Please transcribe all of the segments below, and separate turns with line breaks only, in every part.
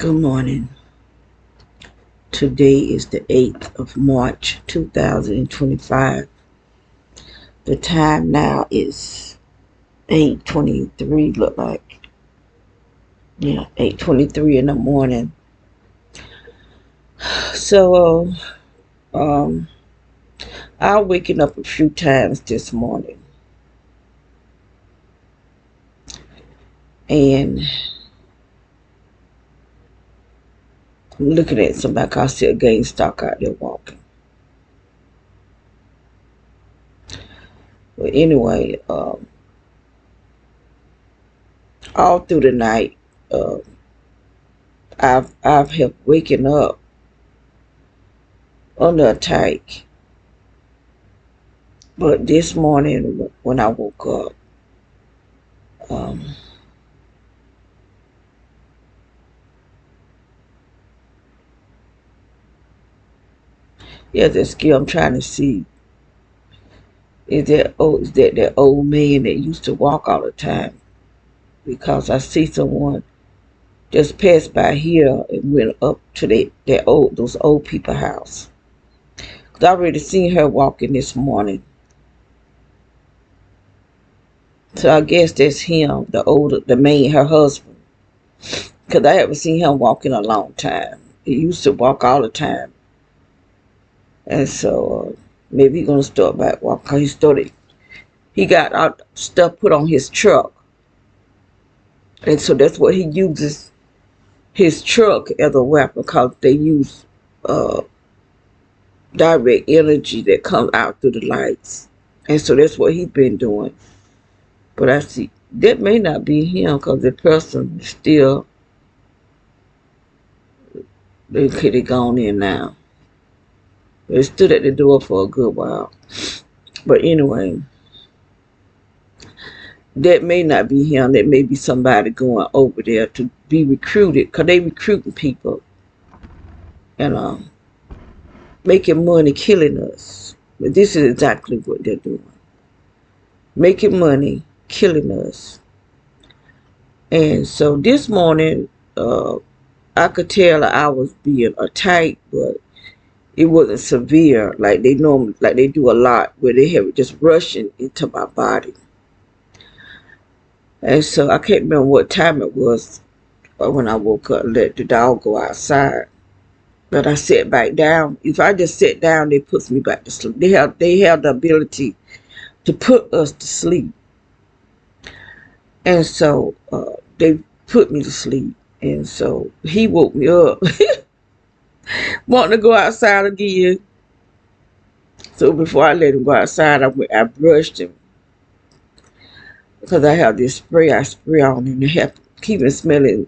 Good morning. Today is the 8th of March 2025. The time now is 8:23, look like. Yeah, 8:23 in the morning. So, I'm waking up a few times this morning. And I'm looking at somebody, I see a GameStop out there walking. But anyway, all through the night, uh, I've helped waking up under attack. But this morning when I woke up, um, yeah, the skill I'm trying to see is that old man that used to walk all the time, because I see someone just passed by here and went up to those old people house. 'Cause I already seen her walking this morning, so I guess that's him, the man, her husband. 'Cause I haven't seen him walk in a long time. He used to walk all the time, and so maybe he's gonna start back walking. 'Cause he got stuff put on his truck, and so that's what he uses his truck as a weapon, because they use uh, direct energy that comes out through the lights, and so that's what he's been doing. But I see that may not be him, because the person still, they could have gone in now. They stood at the door for a good while. But anyway, that may not be him. That may be somebody going over there to be recruited, because they recruiting people and making money, killing us. But this is exactly what they're doing. Making money, killing us. And so this morning, I could tell that I was being attacked, but it wasn't severe like they do a lot, where they have it just rushing into my body. And so I can't remember what time it was when I woke up and let the dog go outside. But I sat back down. If I just sit down, they put me back to sleep. They have the ability to put us to sleep. And so they put me to sleep. And so he woke me up, wanting to go outside again. So before I let him go outside, I brushed him, because I have this spray I spray on him to help keep him smelling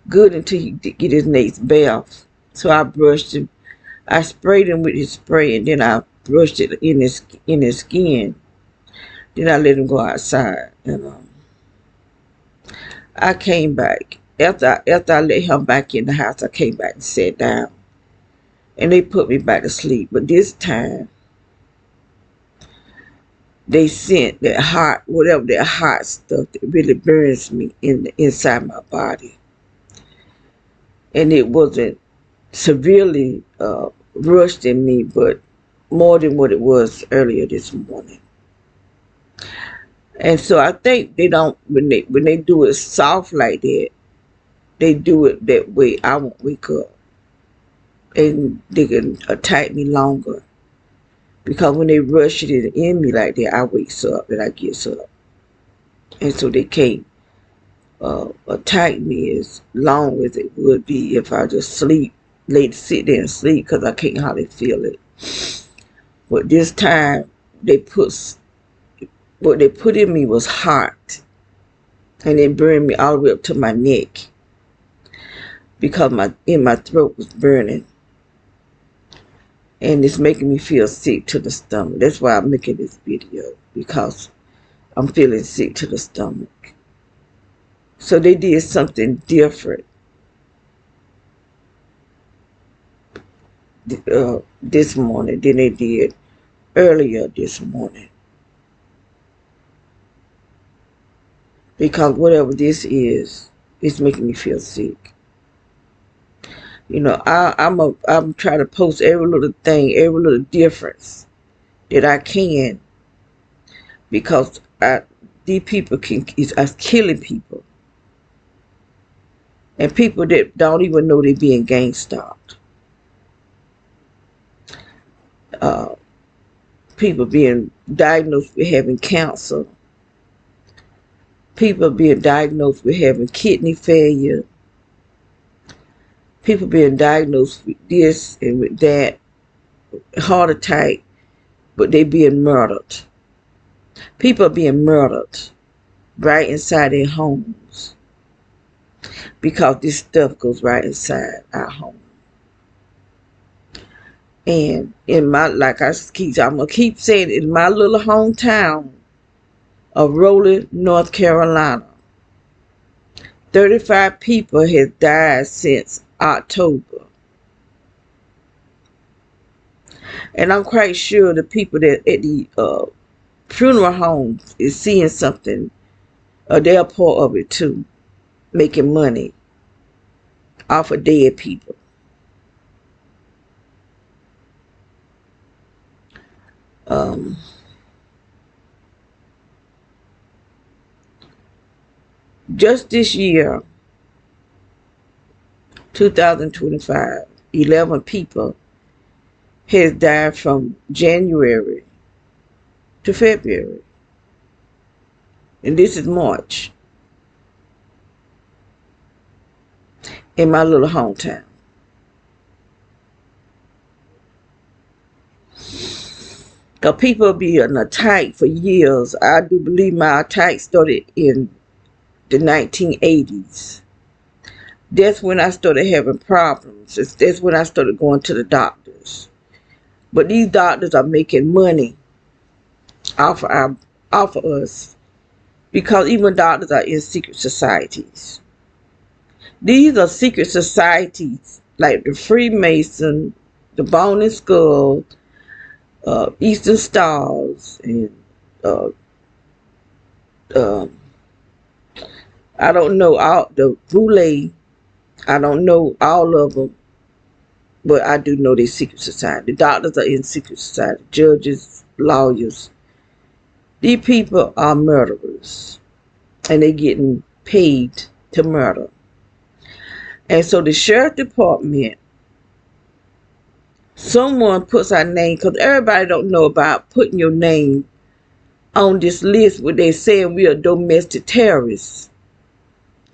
good until he get his next bath. So I brushed him. I sprayed him with his spray, and then I brushed it in his skin. Then I let him go outside, and I came back. After I let him back in the house, I came back and sat down, and they put me back to sleep. But this time, they sent that hot stuff that really burns me inside my body, and it wasn't severely rushed in me, but more than what it was earlier this morning. And so I think they don't, when they do it soft like that, they do it that way. I won't wake up, and they can attack me longer, because when they rush it in me like that, I wakes up and I gets up, and so they can't attack me as long as it would be if I just sit there and sleep, because I can't hardly feel it. But this time, what they put in me was hot, and it burned me all the way up to my neck, because my throat was burning, and it's making me feel sick to the stomach. That's why I'm making this video, because I'm feeling sick to the stomach. So they did something different this morning than they did earlier this morning, because whatever this is, it's making me feel sick. I'm trying to post every little thing, every little difference that I can, because these people is killing people, and people that don't even know they're being gang stalked. People being diagnosed with having cancer. People being diagnosed with having kidney failure. People being diagnosed with this and with that, heart attack, but they being murdered. People are being murdered right inside their homes because this stuff goes right inside our home. And I'm gonna keep saying, in my little hometown of Raleigh, North Carolina, 35 people have died since October. And I'm quite sure the people that at the funeral homes is seeing something, they're part of it too, making money off of dead people. Just this year, 2025, 11 people has died from January to February. And this is March in my little hometown. Because people being attacked for years. I do believe my attack started in the 1980s. That's when I started having problems. That's when I started going to the doctors. But these doctors are making money off of us, because even doctors are in secret societies. These are secret societies like the Freemason, the Bone and Skull, Eastern Stars, and I don't know all the Boule. I don't know all of them, but I do know they're secret society. The doctors are in secret society. Judges, lawyers. These people are murderers, and they're getting paid to murder. And so the sheriff department, someone puts our name, because everybody don't know about putting your name on this list where they saying we are domestic terrorists,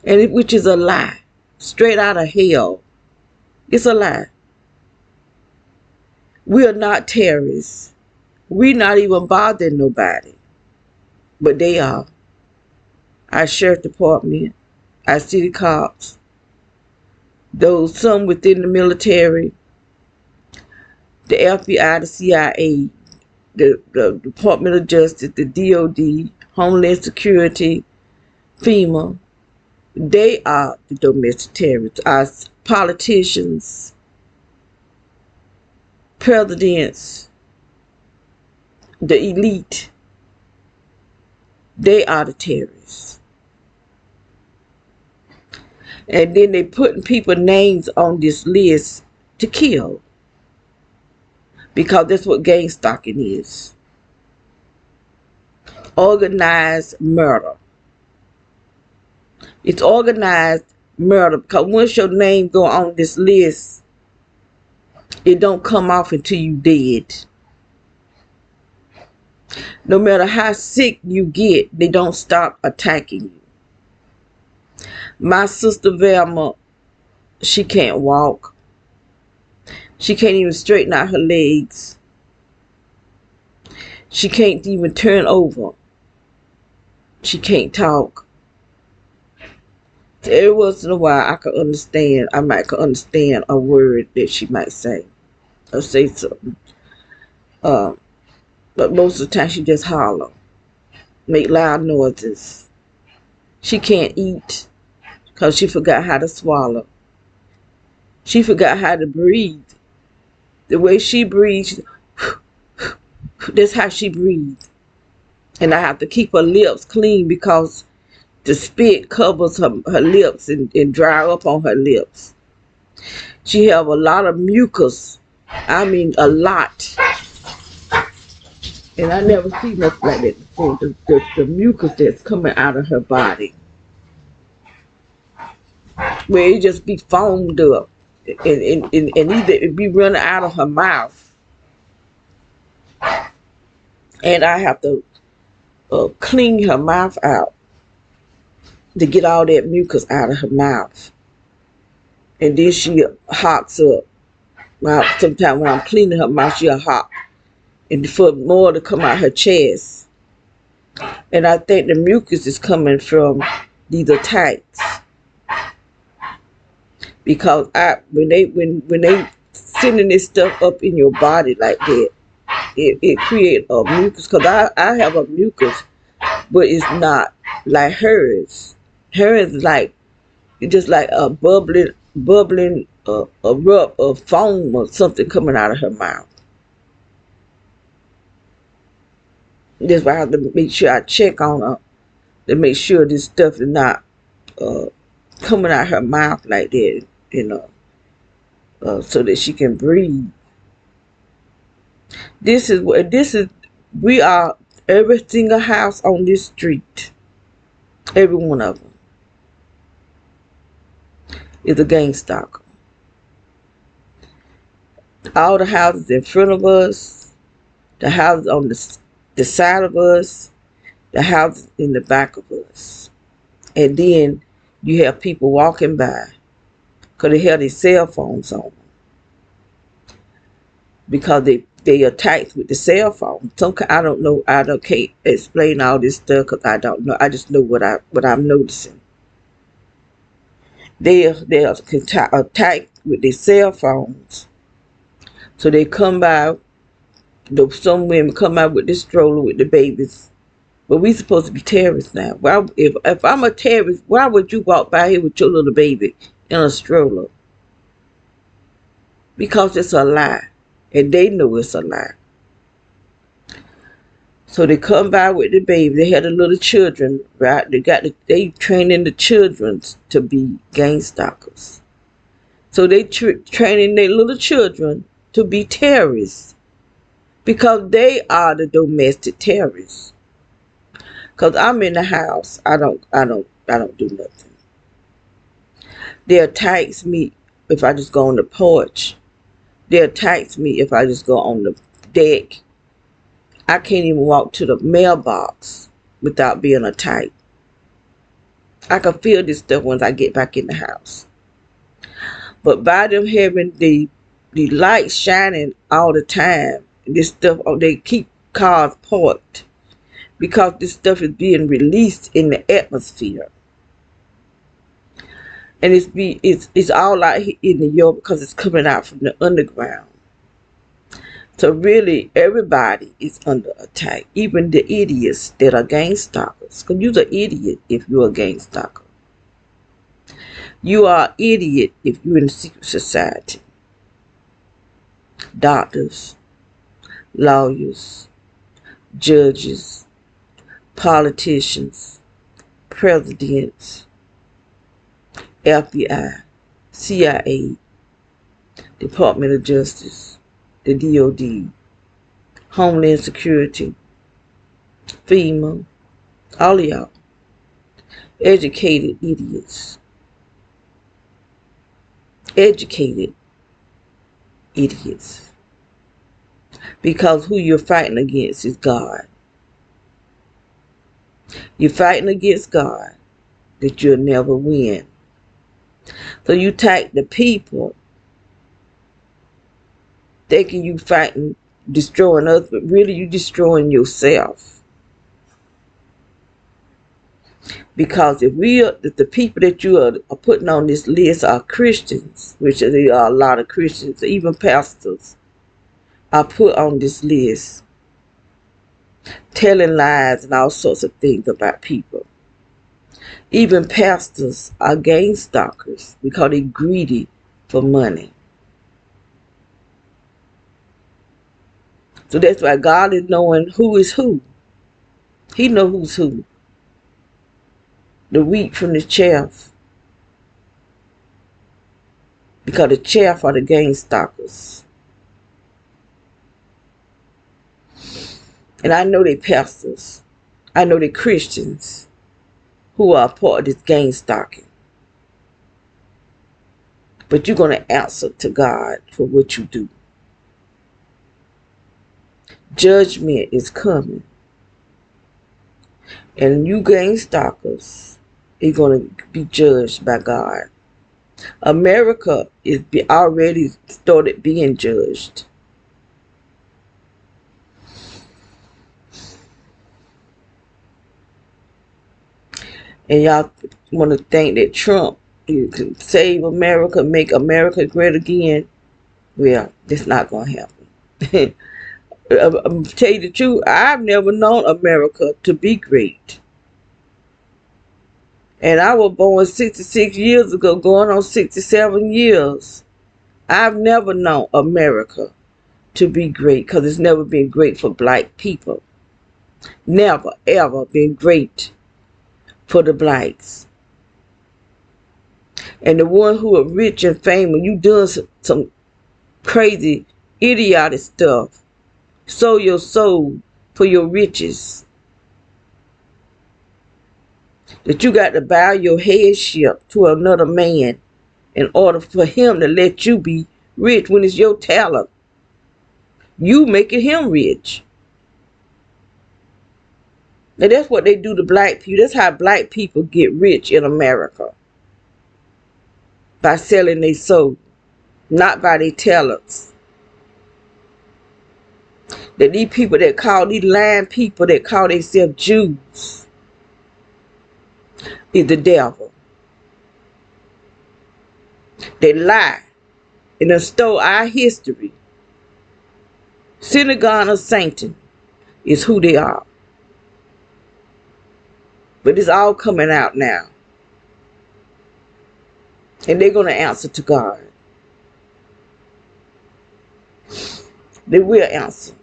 and which is a lie, straight out of hell. It's a lie. We are not terrorists. We're not even bothering nobody. But they are. Our sheriff department, our city cops, those some within the military, the FBI, the CIA, the Department of Justice, the DOD, Homeland Security, FEMA. They are the domestic terrorists. Our politicians, presidents, the elite, they are the terrorists. And then they putting people's names on this list to kill, because that's what gang stalking is. Organized murder. It's organized murder, because once your name go on this list, it don't come off until you dead. No matter how sick you get, they don't stop attacking you. My sister Velma, she can't walk. She can't even straighten out her legs. She can't even turn over. She can't talk. So every once in a while I might understand a word that she might say or say something. But most of the time she just holler, make loud noises. She can't eat because she forgot how to swallow. She forgot how to breathe. The way she breathes, that's how she breathes. And I have to keep her lips clean, because the spit covers her lips and dry up on her lips. She have a lot of mucus. I mean, a lot. And I never seen nothing like that before. The mucus that's coming out of her body, where it just be foamed up, and either it be running out of her mouth, and I have to clean her mouth out to get all that mucus out of her mouth. And then she hops up. Well, sometimes when I'm cleaning her mouth, she'll hop, and for more to come out her chest. And I think the mucus is coming from these attacks, because when they sending this stuff up in your body like that, it creates a mucus. Because I have a mucus, but it's not like hers. Hers is like, it's just like a bubbling a rub of foam or something coming out of her mouth. That's why I have to make sure I check on her to make sure this stuff is not coming out her mouth like that, so that she can breathe. This is we are, every single house on this street, every one of them is a gang stalker. All the houses in front of us, the houses on the side of us, the houses in the back of us. And then you have people walking by because they have their cell phones on them, because they attacked with the cell phone. I don't know. Can't explain all this stuff because I don't know. I just know what I'm noticing. They attacked with their cell phones. So they come by. Some women come out with the stroller with the babies. But we supposed to be terrorists now. Why, if I'm a terrorist, why would you walk by here with your little baby in a stroller? Because it's a lie. And they know it's a lie. So they come by with the baby. They had the little children, right? They training the children to be gang stalkers. So they training their little children to be terrorists, because they are the domestic terrorists. Because I'm in the house, I don't do nothing. They attack me if I just go on the porch. They attack me if I just go on the deck. I can't even walk to the mailbox without being attacked. I can feel this stuff once I get back in the house. But by them having the lights shining all the time, this stuff, they keep cars parked, because this stuff is being released in the atmosphere. And it's all out here in the yard because it's coming out from the underground. So really, everybody is under attack, even the idiots that are gang stalkers. Because you're an idiot if you're a gang stalker. You are an idiot if you're in a secret society. Doctors, lawyers, judges, politicians, presidents, FBI, CIA, Department of Justice, the DOD, Homeland Security, FEMA, all of y'all, educated idiots. Educated idiots. Because who you're fighting against is God. You're fighting against God that you'll never win. So you attack the people thinking you fighting, destroying others, but really you destroying yourself. Because if the people that you are putting on this list are Christians, which there are a lot of Christians, even pastors are put on this list, telling lies and all sorts of things about people. Even pastors are gang stalkers because they're greedy for money. So that's why God is knowing who is who. He knows who's who. The wheat from the chaff. because the chaff are the gain stalkers. And I know they pastors. I know they Christians who are a part of this gain stalking. But you're going to answer to God for what you do. Judgment is coming. And you gain stalkers are going to be judged by God. America is already started being judged. And y'all want to think that Trump can save America, make America great again. Well, that's not going to happen. I'm tell you the truth, I've never known America to be great. And I was born 66 years ago, going on 67 years. I've never known America to be great, because it's never been great for black people. Never, ever been great for the blacks. And the one who are rich and famous, you doing some crazy, idiotic stuff. Sold your soul for your riches. That you got to bow your headship to another man in order for him to let you be rich when it's your talent. You making him rich. Now that's what they do to black people. That's how black people get rich in America. By selling their soul. Not by their talents. That these people that call, these lying people that call themselves Jews, is the devil. They lie and they stole our history. Synagogue of Satan is who they are. But it's all coming out now. And they're going to answer to God. They will answer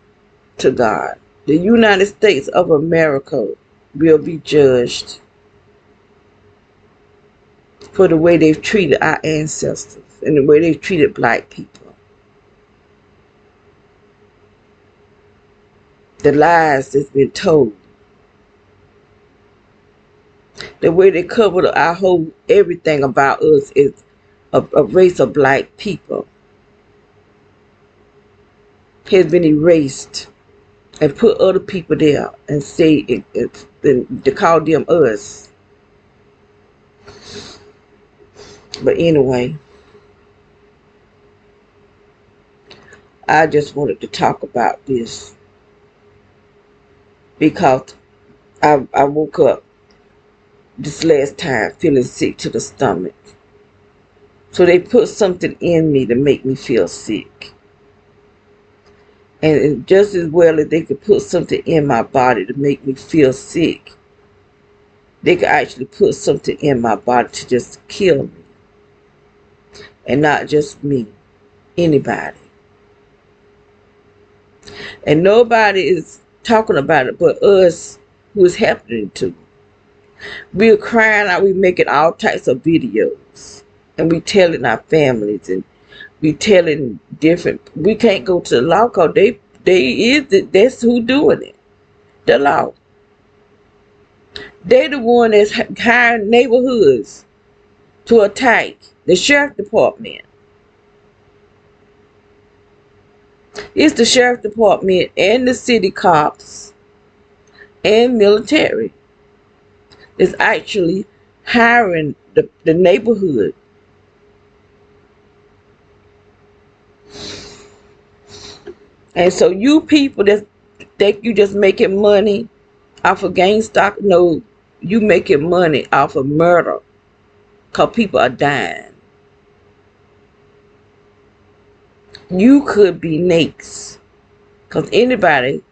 to God. The United States of America will be judged for the way they've treated our ancestors and the way they've treated black people. The lies that's been told. The way they covered our whole everything about us is a race of black people has been erased and put other people there and say to call them us. But anyway, I just wanted to talk about this because I woke up this last time feeling sick to the stomach. So they put something in me to make me feel sick. And just as well as they could put something in my body to make me feel sick, they could actually put something in my body to just kill me. And not just me, anybody. And nobody is talking about it but us who is happening to. We're crying out, we're making all types of videos. And we telling our families and we telling different, we can't go to the law because that's who doing it. The law. They the one that's hiring neighborhoods to attack the sheriff department. It's the sheriff department and the city cops and military is actually hiring the neighborhood. And so you people that think you just making money off of gang stock, no, you making money off of murder because people are dying. You could be next because anybody,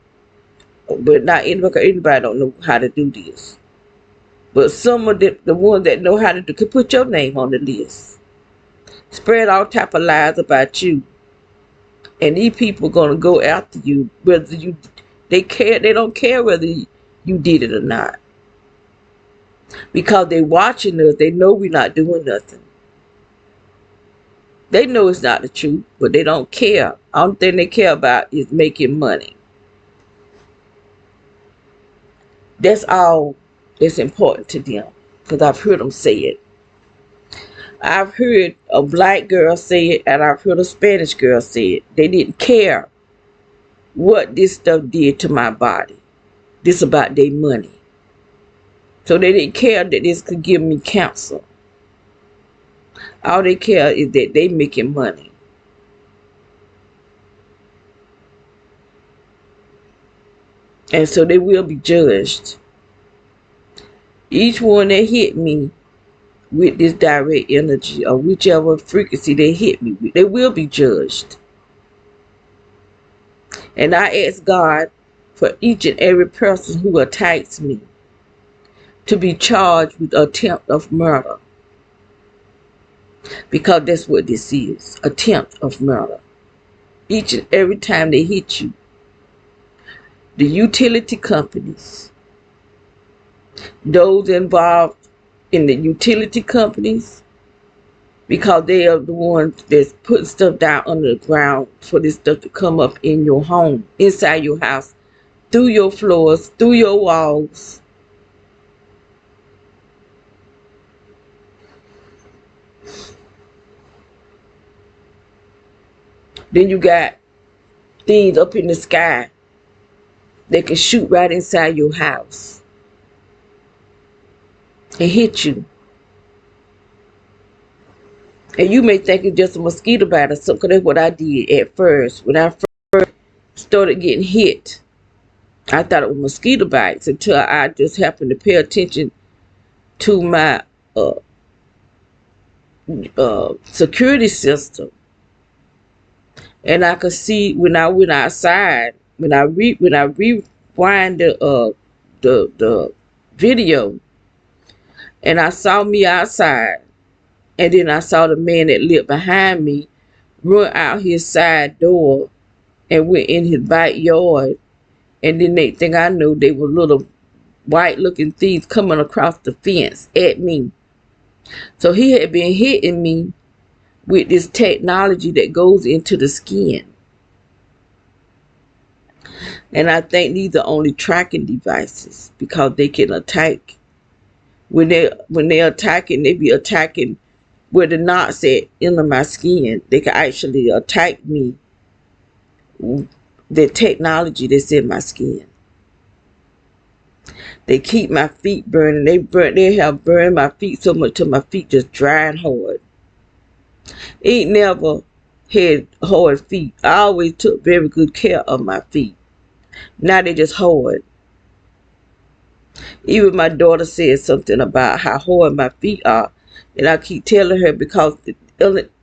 but not anybody, anybody don't know how to do this. But some of the ones that know how to do, could put your name on the list. Spread all type of lies about you. And these people are going to go after you whether they don't care whether you did it or not. Because they're watching us, they know we're not doing nothing. They know it's not the truth, but they don't care. Only thing they care about is making money. That's all that's important to them. Because I've heard them say it. I've heard a black girl say it, and I've heard a Spanish girl say it. They didn't care what this stuff did to my body. This about their money. So they didn't care that this could give me cancer. All they care is that they making money. And so they will be judged. Each one that hit me with this direct energy, or whichever frequency they hit me with, they will be judged. And I ask God for each and every person who attacks me to be charged with attempt of murder. Because that's what this is, attempt of murder. Each and every time they hit you. The utility companies, those involved in the utility companies, because they are the ones that's putting stuff down under the ground for this stuff to come up in your home, inside your house, through your floors, through your walls. Then you got things up in the sky that can shoot right inside your house and hit you. And you may think it's just a mosquito bite or something, because that's what I did at first. When I first started getting hit, I thought it was mosquito bites until I just happened to pay attention to my security system. And I could see when I went outside, when I rewind the video, and I saw me outside, and then I saw the man that lived behind me run out his side door and went in his backyard. And then next thing I knew, they were little white-looking things coming across the fence at me. So he had been hitting me with this technology that goes into the skin. And I think these are only tracking devices, because they can attack. When they're attacking, they be attacking where the knots at in my skin. They can actually attack me. The technology that's in my skin. They keep my feet burning. They have burned my feet so much till my feet just dry and hard. Ain't never had hard feet. I always took very good care of my feet. Now they just hard. Even my daughter said something about how hard my feet are. And I keep telling her, because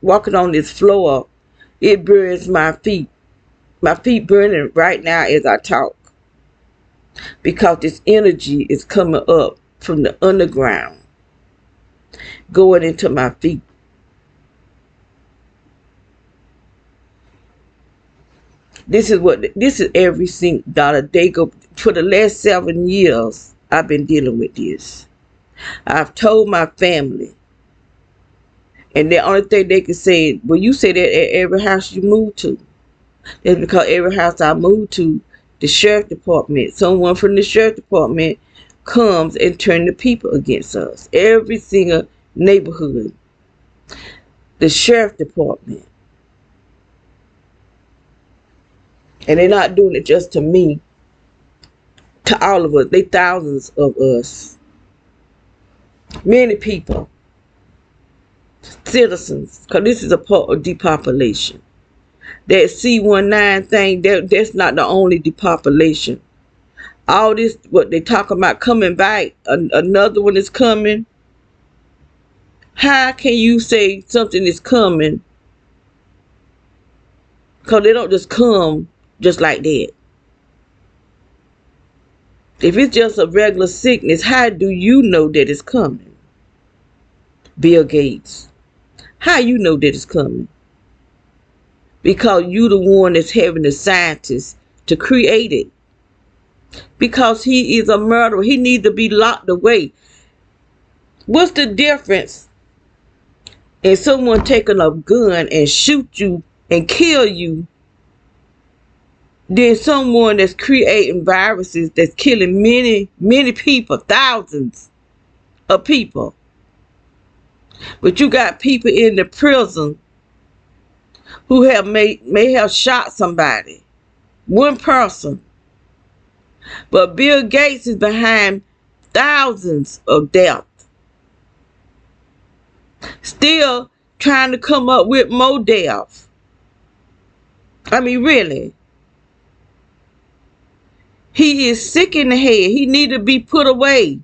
walking on this floor, it burns my feet. My feet burning right now as I talk. Because this energy is coming up from the underground, going into my feet. This is every single dollar they go. For the last 7 years, I've been dealing with this. I've told my family. And the only thing they can say, well, you say that at every house you move to. That's because every house I move to, the sheriff department, someone from the sheriff department comes and turn the people against us. Every single neighborhood. The sheriff department. And they're not doing it just to me. To all of us. They thousands of us. Many people. Citizens. Because this is a part of depopulation. That C19 thing, that's not the only depopulation. All this, what they talk about coming back, another one is coming. How can you say something is coming? Because they don't just come just like that. If it's just a regular sickness, how do you know that it's coming? Bill Gates. How you know that it's coming? Because you the one that's having the scientists to create it. Because he is a murderer. He needs to be locked away. What's the difference and someone taking a gun and shoot you and kill you, then someone that's creating viruses that's killing many people, thousands of people. But you got people in the prison who may have shot somebody, one person. But Bill Gates is behind thousands of deaths, still trying to come up with more deaths. I mean, really. He is sick in the head. He need to be put away.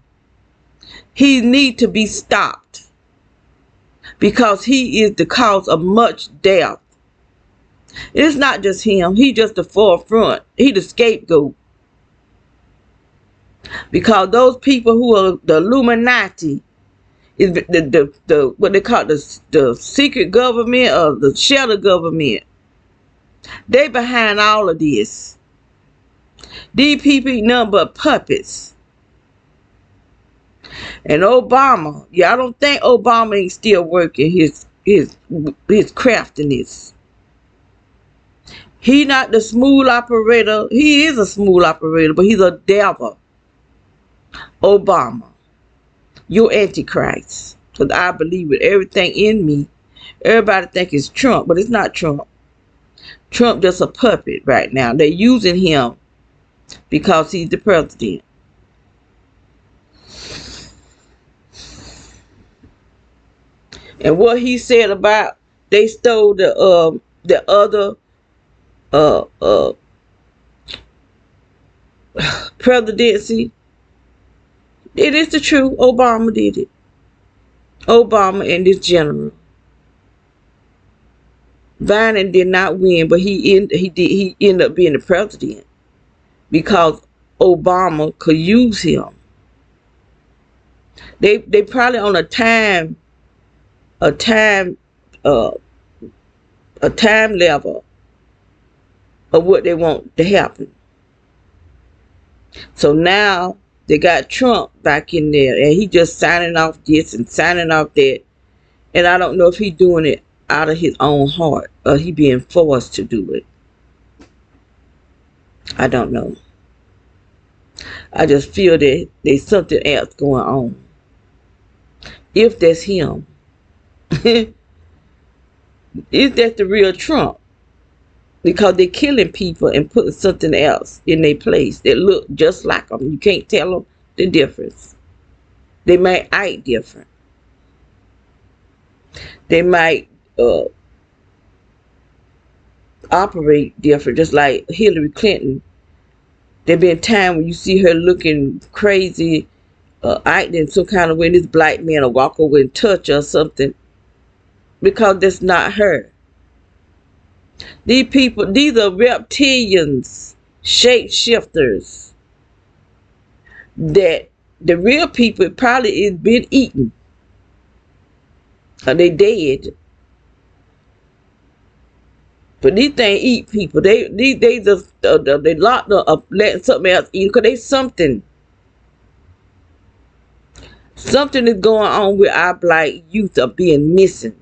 He need to be stopped, because he is the cause of much death. It's not just him. He just the forefront. He the scapegoat. Because those people who are the Illuminati, is the what they call the secret government or the shadow government. They behind all of this. These people ain't nothing but puppets. And Obama, I don't think Obama ain't still working his craftiness. He not the smooth operator. He is a smooth operator, but he's a devil. Obama, you're Antichrist. Because I believe with everything in me. Everybody think it's Trump, but it's not Trump. Trump just a puppet right now. They're using him because he's the president. And what he said about they stole the other presidency, it is the truth. Obama did it. Obama and this general. Biden did not win, but he ended up being the president because Obama could use him. They probably on a time level of what they want to happen. So now they got Trump back in there, and he just signing off this and signing off that. And I don't know if he's doing it out of his own heart or he being forced to do it. I don't know. I just feel that there's something else going on. If that's him. Is that the real Trump? Because they're killing people and putting something else in their place that look just like them. You can't tell them the difference. They might act different. They might operate different, just like Hillary Clinton. There been time when you see her looking crazy, acting some kind of way, this black man will walk over and touch her or something, because that's not her. These people, these are reptilians, shapeshifters, that the real people probably is been eaten. Or they dead. But these things eat people. They just they locked up letting something else eat, because they something. Something is going on with our black youth are being missing.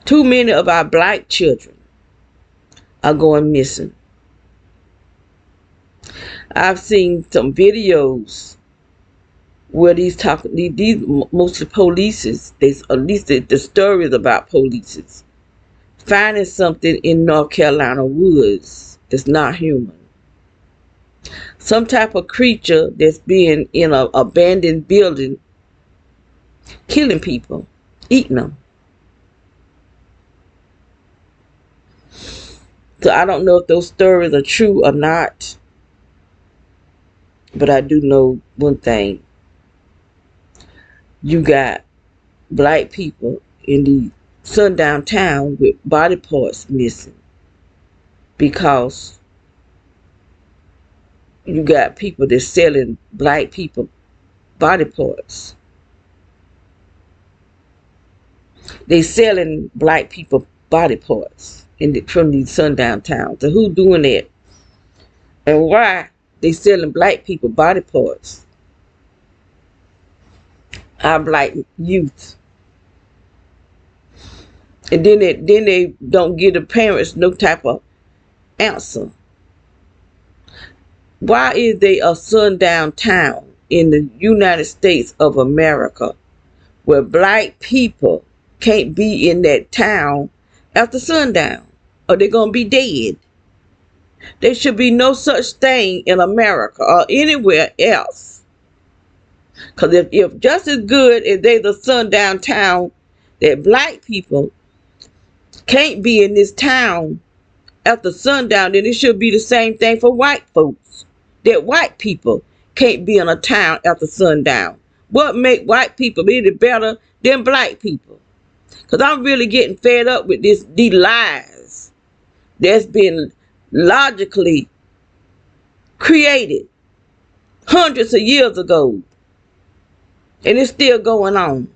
Too many of our black children are going missing. I've seen some videos where these mostly polices, at least the stories about polices, finding something in North Carolina woods that's not human. Some type of creature that's being in an abandoned building, killing people, eating them. So I don't know if those stories are true or not, but I do know one thing. You got black people in the sundown town with body parts missing, because you got people that's selling black people body parts. They selling black people body parts from these sundown towns. So who's doing that? And why they selling black people body parts? our black youth. And then they don't give the parents no type of answer. Why is they a sundown town in the United States of America where black people can't be in that town after sundown or they're going to be dead? There should be no such thing in America or anywhere else. Because if just as good as they the sundown town, that black people can't be in this town after sundown, then it should be the same thing for white folks. That white people can't be in a town after sundown. What make white people any better than black people? Because I'm really getting fed up with these lies that's been logically created hundreds of years ago. And it's still going on.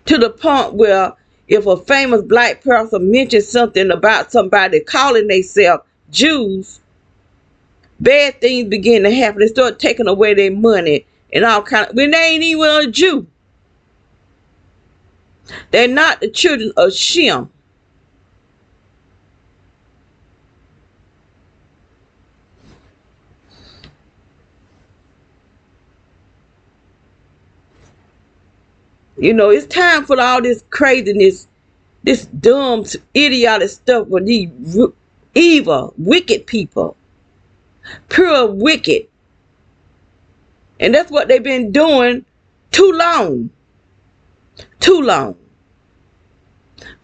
To the point where if a famous black person mentions something about somebody calling themselves Jews, bad things begin to happen. They start taking away their money and all kind of, when they ain't even a Jew. They're not the children of Shem. You know, it's time for all this craziness, this dumb, idiotic stuff with these evil, wicked people. Pure wicked. And that's what they've been doing too long. Too long.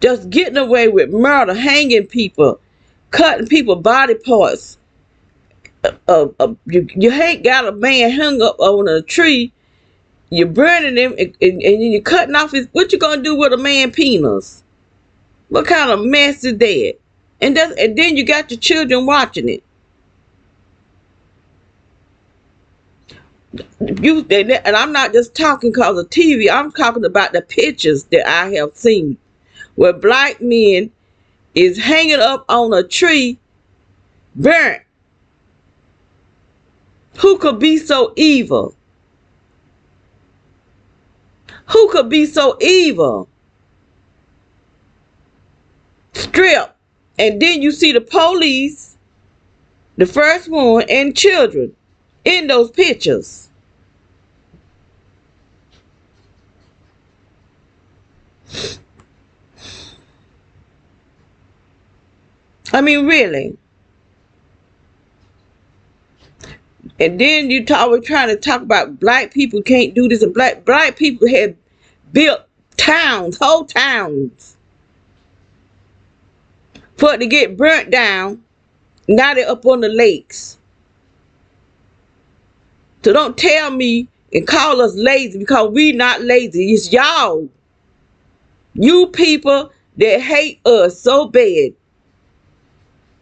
Just getting away with murder, hanging people, cutting people body parts. You ain't got a man hung up on a tree. You're burning him and you're cutting off his. What you gonna do with a man penis? What kind of mess is that? And then you got your children watching it. And I'm not just talking because of TV. I'm talking about the pictures that I have seen where black men is hanging up on a tree, burnt. Who could be so evil? Who could be so evil? Stripped. And then you see the police, the first one, and children in those pictures. I mean, really. And then you always trying to talk about black people can't do this. And black people have built towns, whole towns, for it to get burnt down. Now they're up on the lakes. So don't tell me and call us lazy, because we not lazy. It's y'all. You people that hate us so bad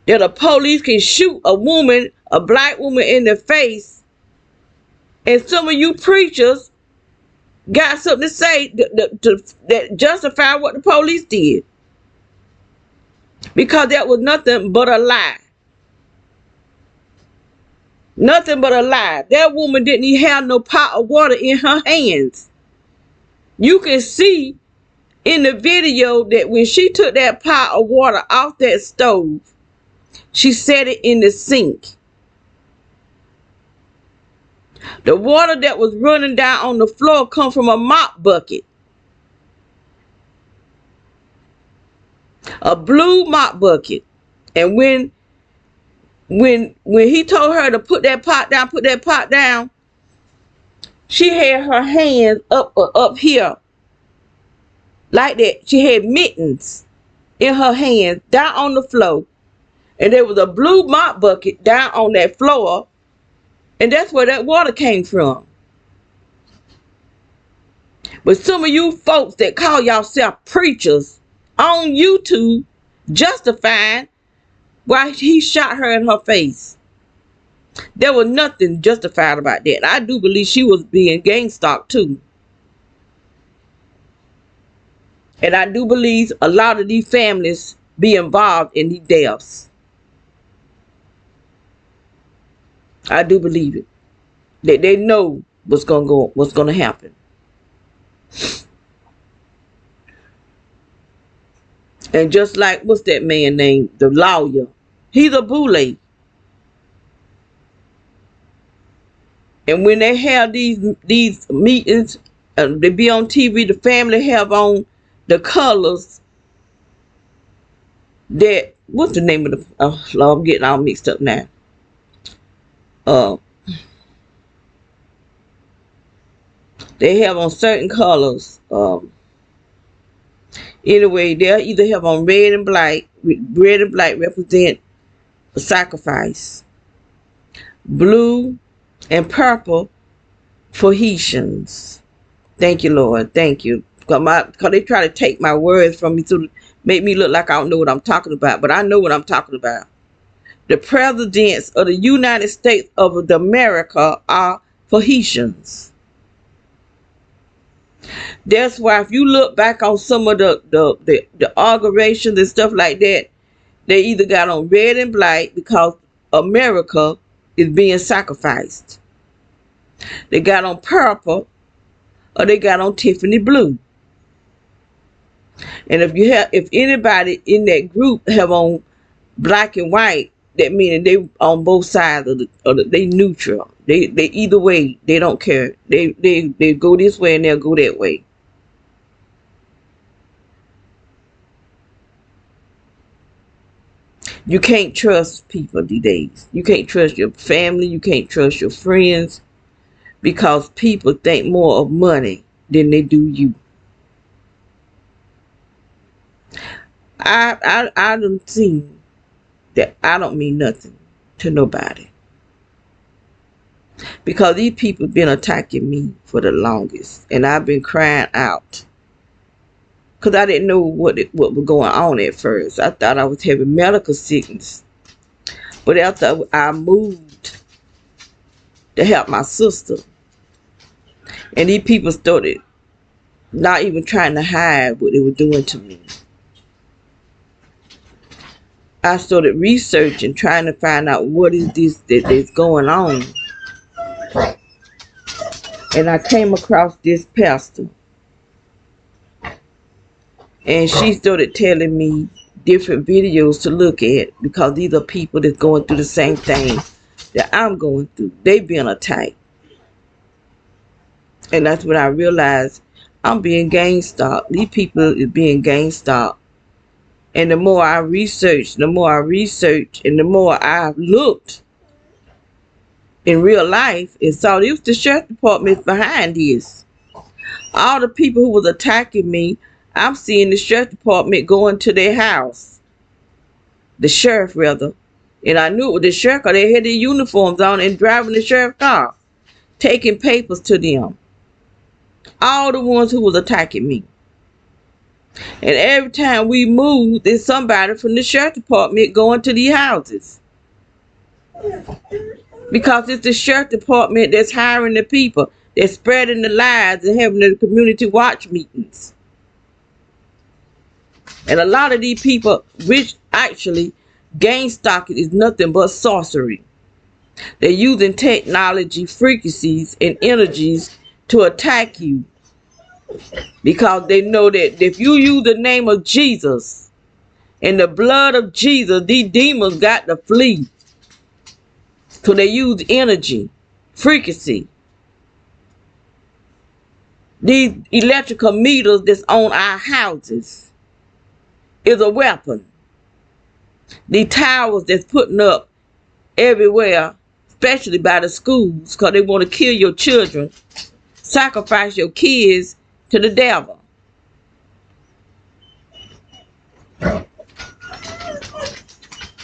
that the police can shoot a woman, a black woman, in the face. And some of you preachers got something to say that justify what the police did. Because that was nothing but a lie. Nothing but a lie. That woman didn't even have no pot of water in her hands. You can see in the video that when she took that pot of water off that stove, she set it in the sink. The water that was running down on the floor come from a mop bucket. A blue mop bucket. And when he told her to put that pot down, she had her hands up here like that. She had mittens in her hands down on the floor. And there was a blue mop bucket down on that floor. And that's where that water came from. But some of you folks that call yourself preachers on YouTube justifying why he shot her in her face. There was nothing justified about that. I do believe she was being gang stalked too. And I do believe a lot of these families be involved in these deaths. I do believe it. That they know what's gonna happen. And just like, what's that man name? The lawyer. He's a bully. And when they have these meetings, they be on TV, the family have on the colors that, what's the name of the, oh Lord, I'm getting all mixed up now. They have on certain colors. Anyway, they'll either have on red and black. Red and black represent a sacrifice. Blue and purple for Haitians. Thank you, Lord. Thank you. Because they try to take my words from me to make me look like I don't know what I'm talking about. But I know what I'm talking about. The presidents of the United States of America are for Haitians. That's why if you look back on some of the inaugurations and stuff like that, they either got on red and black because America is being sacrificed. They got on purple or they got on Tiffany blue. And if anybody in that group have on black and white, that meaning they on both sides of they neutral. They either way, they don't care. They go this way and they'll go that way. You can't trust people these days. You can't trust your family. You can't trust your friends because people think more of money than they do you. I done seen that I don't mean nothing to nobody because these people been attacking me for the longest, and I've been crying out because I didn't know what was going on at first. I thought I was having medical sickness, but after I moved to help my sister, and these people started not even trying to hide what they were doing to me. I started researching, trying to find out what is this that's going on. And I came across this pastor. And she started telling me different videos to look at because these are people that's going through the same thing that I'm going through. They've been attacked. And that's when I realized I'm being gang stalked. These people is being gang stalked. And the more I researched, and the more I looked in real life and saw it was the sheriff department behind this. All the people who was attacking me, I'm seeing the sheriff department going to their house. The sheriff, rather. And I knew it was the sheriff because they had their uniforms on and driving the sheriff's car, taking papers to them. All the ones who was attacking me. And every time we move, there's somebody from the sheriff department going to these houses. Because it's the sheriff department that's hiring the people. They're spreading the lies and having the community watch meetings. And a lot of these people, which actually, gang stalking is nothing but sorcery. They're using technology, frequencies, and energies to attack you. Because they know that if you use the name of Jesus and the blood of Jesus, these demons got to flee. So they use energy, frequency. These electrical meters that's on our houses is a weapon. These towers that's putting up everywhere, especially by the schools, because they want to kill your children, sacrifice your kids to the devil.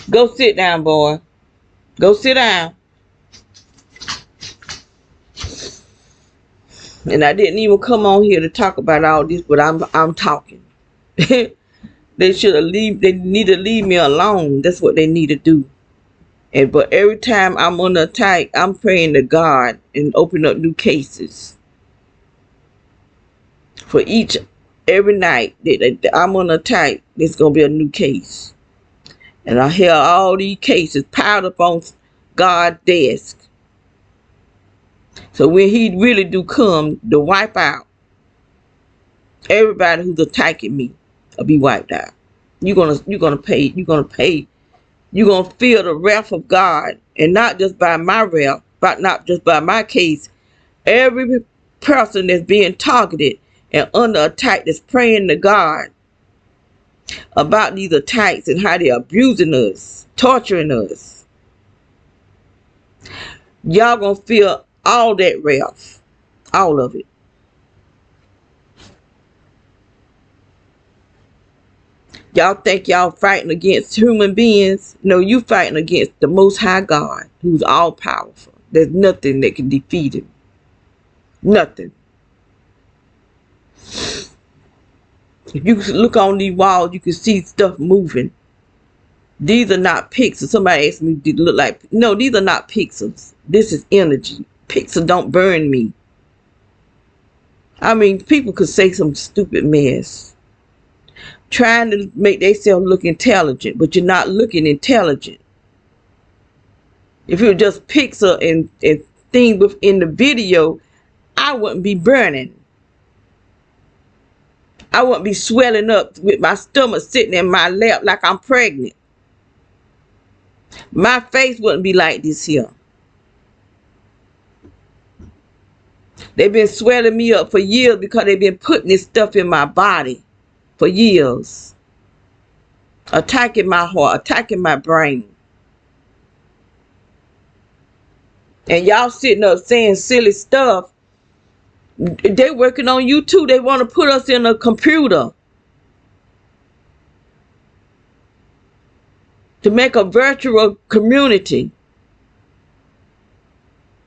Go sit down, boy. Go sit down. And I didn't even come on here to talk about all this, but I'm talking. They need to leave me alone. That's what they need to do. But every time I'm on the attack, I'm praying to God and open up new cases. For every night that I'm on attack, there's going to be a new case. And I hear all these cases piled up on God's desk. So when he really do come to wipe out, Everybody who's attacking me will be wiped out. You're gonna pay. You're gonna feel the wrath of God, and not just by my wrath, but not just by my case. Every person that's being targeted and under attack that's praying to God about these attacks and how they're abusing us, torturing us. Y'all gonna feel all that wrath. All of it. Y'all think y'all fighting against human beings? No, you fighting against the Most High God, who's all powerful. There's nothing that can defeat him. Nothing. If you look on these walls, you can see stuff moving. These are not pixels. Somebody asked me, did it look like? No, these are not pixels. This is energy. Pixels don't burn me. I mean, people could say some stupid mess, trying to make themselves look intelligent, but you're not looking intelligent. If it was just pixel and thing within the video, I wouldn't be burning. I wouldn't be swelling up with my stomach sitting in my lap like I'm pregnant. My face wouldn't be like this here. They've been swelling me up for years because they've been putting this stuff in my body for years. Attacking my heart, attacking my brain. And y'all sitting up saying silly stuff. They working on you too. They want to put us in a computer to make a virtual community.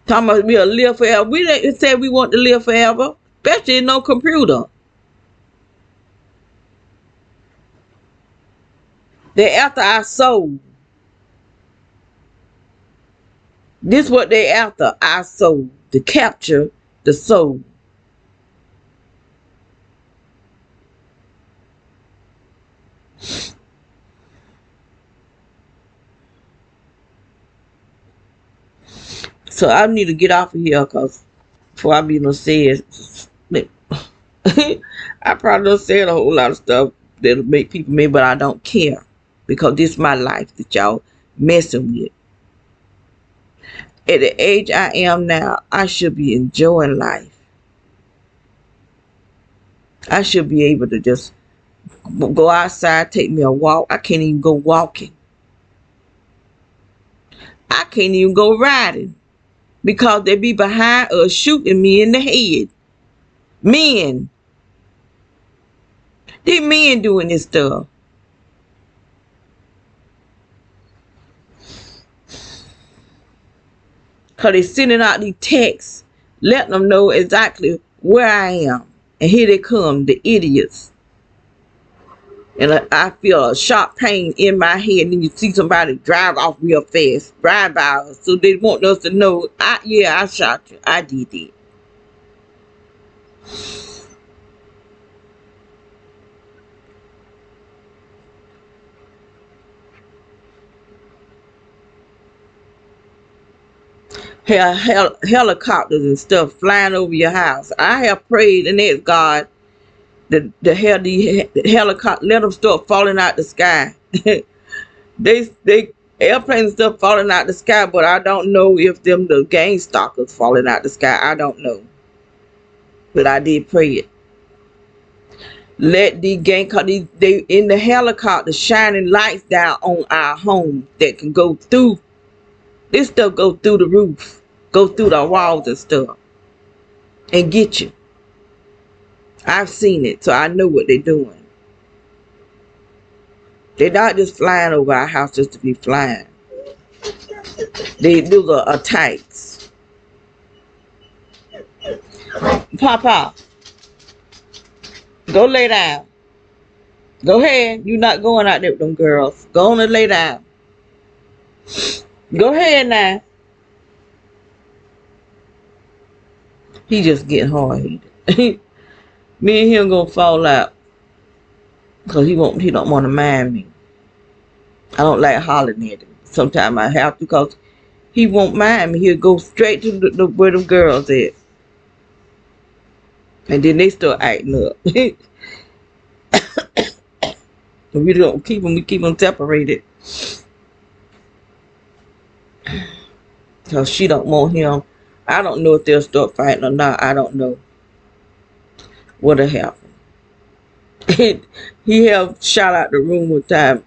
Talking about we'll live forever. We didn't say we want to live forever, especially in no computer. They're after our soul. This is what they're after, our soul, to capture the soul. So I need to get off of here because before I be no said, I probably done said a whole lot of stuff that'll make people mad, but I don't care because this is my life that y'all messing with. At the age I am now, I should be enjoying life. I should be able to just go outside, take me a walk. I can't even go walking. I can't even go riding because they be behind us shooting me in the head. Men. These men doing this stuff. Because they sending out these texts, letting them know exactly where I am. And here they come, the idiots. And I feel a sharp pain in my head. And then you see somebody drive off real fast, drive by us. So they want us to know, yeah, I shot you. I did it. Helicopters and stuff flying over your house. I have prayed and asked God the helicopter, let them start falling out the sky. they airplanes and stuff falling out the sky, but I don't know if them the gang stalkers falling out the sky. I don't know, but I did pray it. Let the gang, cause they in the helicopter shining lights down on our home that can go through. This stuff go through the roof, go through the walls and stuff, and get you. I've seen it, so I know what they're doing. They're not just flying over our house just to be flying. They do the attacks. Papa, go lay down. Go ahead. You're not going out there with them girls. Go on and lay down. Go ahead now. He just getting hard-headed. Me and him gonna fall out. Cause he don't want to mind me. I don't like hollering at him. Sometimes I have to because he won't mind me. He'll go straight to where them girls at. And then they start acting up. We don't keep them. We keep them separated. Cause she don't want him. I don't know if they'll start fighting or not. I don't know what'll happen. He have shot out the room one time.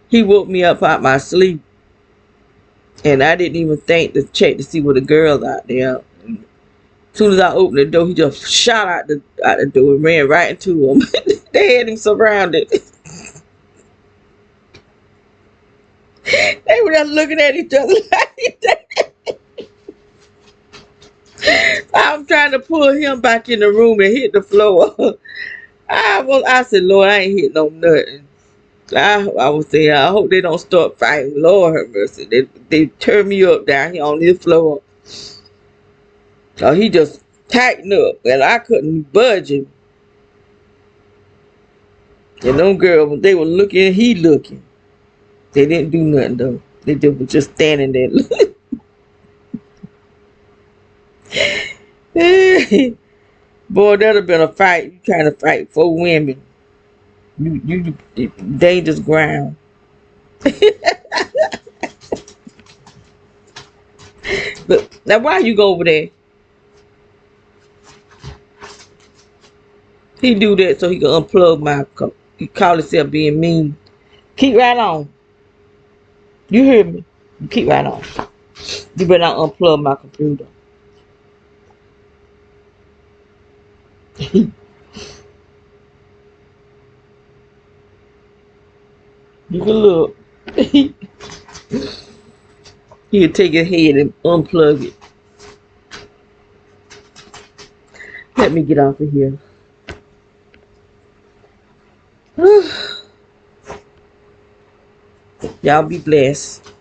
He woke me up out my sleep, and I didn't even think to check to see what the girls out there. As soon as I opened the door, he just shot out the door and ran right into him. They had him surrounded. They were just looking at each other like that. I was trying to pull him back in the room and hit the floor. I said, Lord, I ain't hit no nothing. I was saying, I hope they don't start fighting. Lord have mercy. They turn me up down here on this floor. So he just tightened up and I couldn't budge him. And them girls, they were looking, he looking. They didn't do nothing though. They were just standing there. Boy, that'd have been a fight. You trying to fight 4 women. You dangerous ground. But now why you go over there? He do that so he can unplug my he call himself being mean. Keep right on. You hear me? Keep right on. You better not unplug my computer. You can look. He'll take his head and unplug it. Let me get off of here. Y'all be blessed.